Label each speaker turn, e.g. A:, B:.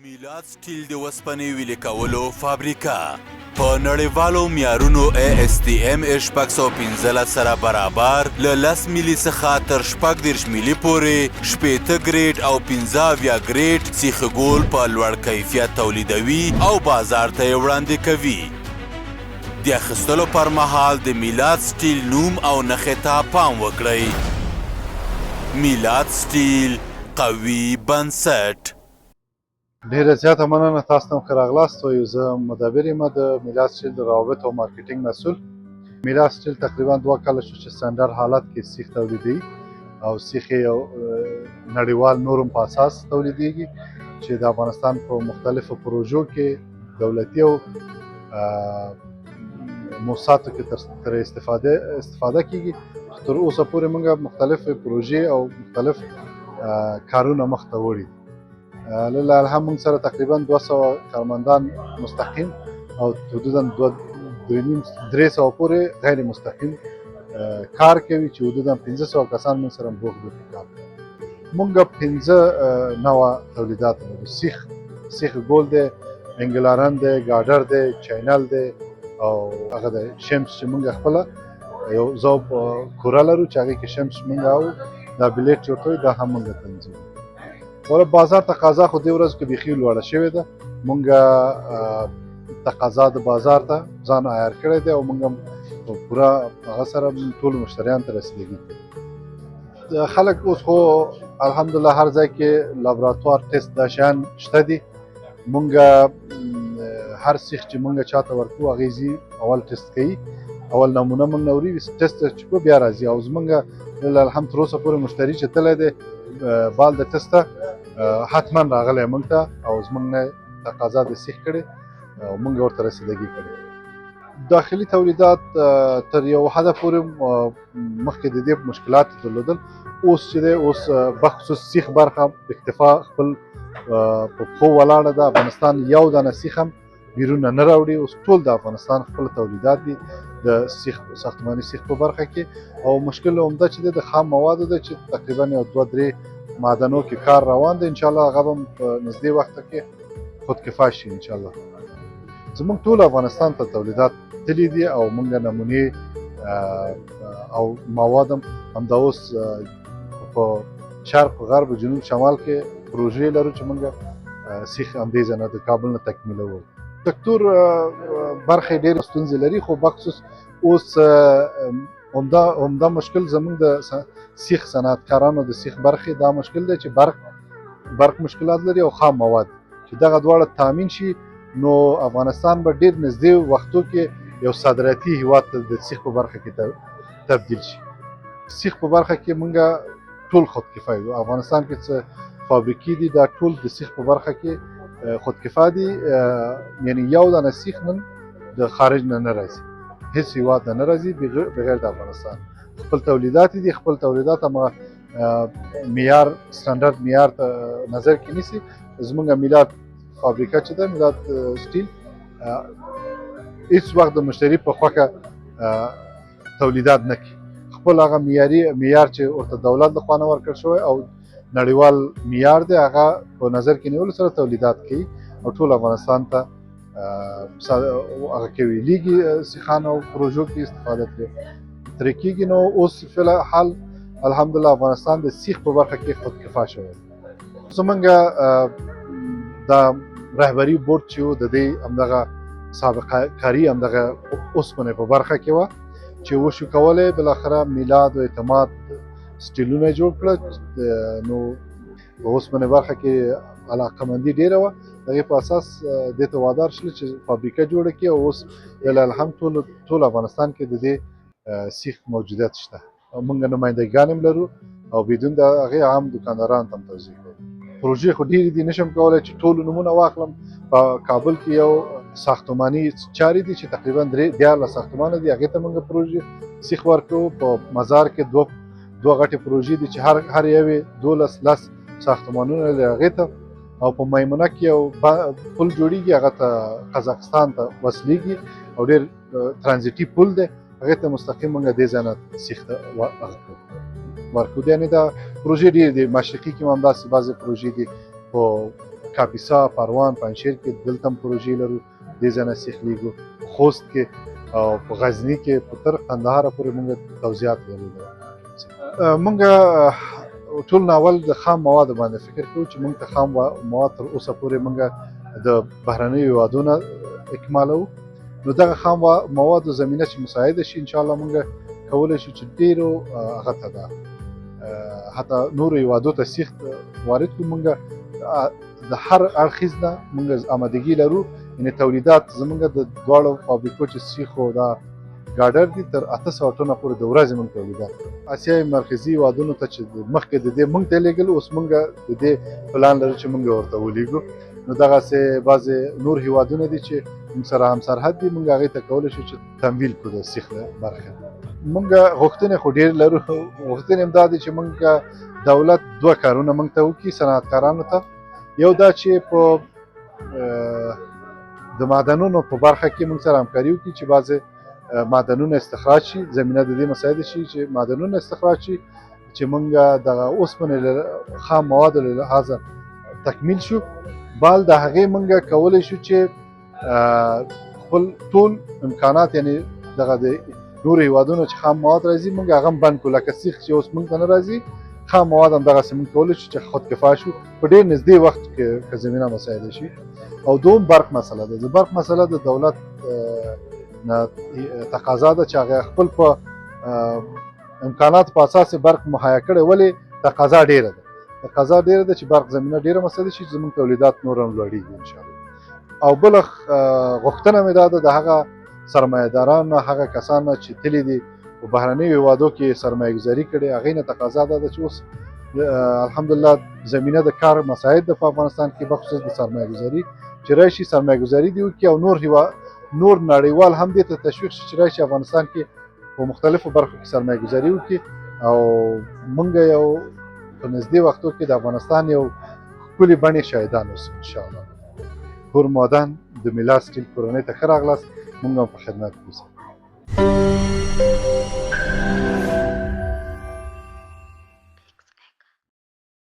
A: میلاد سټیل د وسپنې ویلې کولو فابریکه په نړیوالو معیارونو ASTM 615 سره برابر له 10 ملي څخه تر 36 ملي پورې 80 ګریډ او 15 ګریډ سیخ ګول په لوړ کیفیت تولیدوي او بازار ته یې وړاندې کوي. د اخیستلو پر مهال د میلاد سټیل نوم او نښې ته پام وکړئ. میلاد سټیل قوي بنسټ.
B: ډیره زیاته مننه، تاسو ته ښه راغلاست. زه مدبر یم د میلاد سټیل د روابط او مارکیټینګ مسؤل. میلاد سټیل تقریبا 2 کاله شو چې سټنډرډ حالت کې سیخ تولیدوي او سیخ یې نړیوال نورم په اساس تولیدېږي چې د افغانستان په مختلفو پروژو کې دولتي او موسساتو کې تر استفاده کیږي. تر اوسه پورې موږ مختلف پروژې او مختلف کارونه مخته وړي. لله الحمد موږ سره تقریبا 200 کارمندان مستقیم او حدودا 300 پورې غیر مستقیم کار کوي چې حدودا 1500 کسان موږ سره بوخت دي کار کوي. موږ 15 نوع تولیدات لرو. سیخ ګول دی، انګلارن دی، ګاډر دی، چینل دی او هغه د شمس چې موږ خپل یو ځوب کورا لرو چې هغه کې شمس موږ او دا بلیټ چورتوي دا هم موږ تنظیم. ولا بازار تقاضا خو دې ورځ کې بيخي لوړه شوې ده. مونږ تقاضا د بازار ته ځان عیار کړی دی او مونږ پوره هغه سره ټول مشتریان ته رسیدګي. خلک اوس خو الحمدلله هر ځای کې لابراتوار ټیسټ دا شیان شته دي. مونږ هر سیخ چې مونږ چاته ورکو هغې ځي اول ټیسټ کوي، اول نمونه مونږ نوري ټیسټ چې کو بیا راځي او زمونږ الحمد تر اوسه پورې مشتری چې تللی دی بال د ټسته حتما راغلی مونږ ته او زمونږ نه تقاضا د سیخ کړې او مونږ ورته رسیدګي کړې. داخلي تولیدات تر یو حده پورې مخکې د دې مشکلات درلودل. اوس چې دی اوس بخصوص سیخ برخه اکتفا خپل په پښو ولاړه ده. افغانستان یو دانه سیخ هم بیرون نه راوړي. اوس ټول د افغانستان خپل تولیدات دي د سیخ ساختماني سیخ په برخه کې. او مشکل عمده چې د خام موادو ده چې تقریبا یو 2-3 معدنو کې کار روان دی. ان شاء الله هغه به په نږدې وخت کې خودکفا شي ان شاء الله. زموږ ټول افغانستان ته تولیدات تللی دي او موږ نمونې او مواد همدا اوس په شرق غرب جنوب شمال کې پروژې لرو چې موږ سیخ همدې ځای د کابل نه تکمیلوو. سکتور برخې ډېرې ستونزې لري خو بخصوص اوس عمده مشکل زموږ د سیخ صنعتکارانو د سیخ برخې دا مشکل دی چې برق مشکلات لري او خام مواد چې دغه دواړه تامین شي نو افغانستان به ډېر نږدې وختو کې یو صادراتي هیواد ته د سیخ په برخه کې تبدیل شي. سیخ په برخه کې موږ ټول خودکفا یو. افغانستان کې څه فابریکې دي دا ټول د سیخ په برخه کې خودکفا دي. یعنی یو دانه سیخ نن د خارج نه راځي، هیڅ هیواد نه راځي بغیر د افغانستان. خپل تولیدات دي، خپل تولیدات هم معیار سټنډرډ معیار ته نظر کې نیسي. زموږ میلاد فابریکه چې ده میلاد سټیل هیڅ وخت د مشتری په خوښه تولیدات نه کوي. خپل هغه معیار چې ورته دولت لخوا نه ورکړل شوی او نړیوال معیار دی هغه په نظر کې نیولو سره تولیدات کوي او ټول افغانستان ته هغه کوي. لیږي سیخان او پروژو کې استفاده ترې کېږي. نو اوس فی الحال الحمدلله افغانستان د سیخ په برخه کې خودکفا شوی. زمونږ دا رهبري بورډ چې و د دې همدغه سابقه کاري همدغه اوسپنې په برخه کې وه چې وشو کولی بالاخره میلاد او اعتماد سټیلونه جوړ کړه. نو په اوسپنې برخه کې علاقمندي ډېره وه. د هغې په اساس دې ته وادار شول چې فابریکه جوړه کړي او اوس الحمد ټول افغانستان کې د دې سیخ موجودیت شته. موږ نمایندګان هم لرو او بدون د هغې عام دکاندارانو ته هم توزیع کوو. پروژې خو ډېرې دي، نشم کولی چې ټولو نومونه واخلم. په کابل کې یو ساختماني چارې دي چې تقریبا 14 ساختمانه دي، هغې ته موږ پروژې سیخ ورکوو. په مزار کې دوه غټې پروژې دي چې هر یوې 12 ساختمانونه لري هغې ته. او په میمونه کې یو پل جوړیږي، هغه ته قزاقستان ته وصلیږي او ډېر ترانزیټي پل دی، هغې ته مستقیم موږ دې ځای نه سیخ ته ورکوو. یعنې دا پروژې ډېرې دي. مشرقي کې هم همداسې بعضې پروژې دي، په کاپیسا، پروان، پنجشیر کې دلته هم پروژې لرو، دې ځای نه سیخ لیږو. خوست کې او په غزني کې په تر قندهاره پورې موږ توزیعات لرو. موږ ټول ناول د خام موادو باندې فکر کوو چې موږ ته خام مواد تر اوسه پورې موږ د بهرنیو هېوادونو اکمالوو. نو دغه خام موادو زمینه چې مساعده شي، انشاءالله موږ کولی شو چې ډېرو هغه ته ده حتی نورو هېوادو ته سیخ وارد کړو. موږ د هر اړخیز نه موږ آمادګي لرو، یعنې تولیدات زموږ د دواړو فابریکو چې سیخ او دا ګاډر دي تر 800 ټنه پورې د ورځې موږ تولیدات کوو. اسیايي مرکزي هېوادونو ته چې مخکې د دې موږ ته لېږل، اوس موږ د دې پلان لرو چې موږ ورته ولېږو. نو دغسې بعضې نور هېوادونه دي چې موږ سره هم سرحد دي، موږ هغې ته کولی شو چې تمویل کړو د سیخ برخه. موږ غوښتنې خو ډېر لرو. غوښتنې هم دا دي چې موږ دولت 2 کارونه موږ ته وکړي صنعتکارانو ته. یو دا چې په د معدنونو په برخه کې موږ سره همکاري وکړي چې بعضې معدنونه استخراج شي، زمینه د دې مساعده شي چې معدنونه استخراج شي، چې موږ دغه اوسپنې خام موادو له لحاظه تکمیل شو. بال د هغې موږ کولی شو چې خپل ټول امکانات، یعنې دغه د نورو هېوادونو چې خام مواد راځي موږ هغه هم بند کړو. لکه سیخ چې اوس موږ ته نه راځي، خام مواد هم دغسې موږ کولی شو چې خودکفا شو په ډېر نږدې وخت کې که زمینه مساعده شي. او دوم برق مسله ده. د برق مسله د دولت تقاضا ده چې هغه خپل په امکانات په اساس برق مهیا کړي. ولې تقاضا ډېره ده؟ تقاضا ډېره ده چې برق زمینه ډېره مساعده شي، زموږ تولیدات نور هم لوړېږي انشاءالله. او بله غوښتنه مې دا ده د هغه سرمایه‌داران نه، هغه کسان نه چې تللي دي په بهرنیو هېوادو کې سرمایه ګذاري کړې، هغې نه تقاضا دا ده چې اوس الحمدلله زمینه د کار مساعد ده په افغانستان کې، بخصوص د سرمایه ګذاري چې راشي سرمایه ګذاري دې وکړي. او نور نړیوال هم دې ته تشویق شي چې راشي افغانستان کې په مختلفو برخو کې سرمایه ګذاري وکړي. او موږ یو په نږدې وختو کې د افغانستان یو ښکلې بڼې شاهدان اوسو انشاءالله. کور مودان د میلاد سټیل کورنۍ ته ښه راغلاست. موږ هم په خدمت کې اوسو.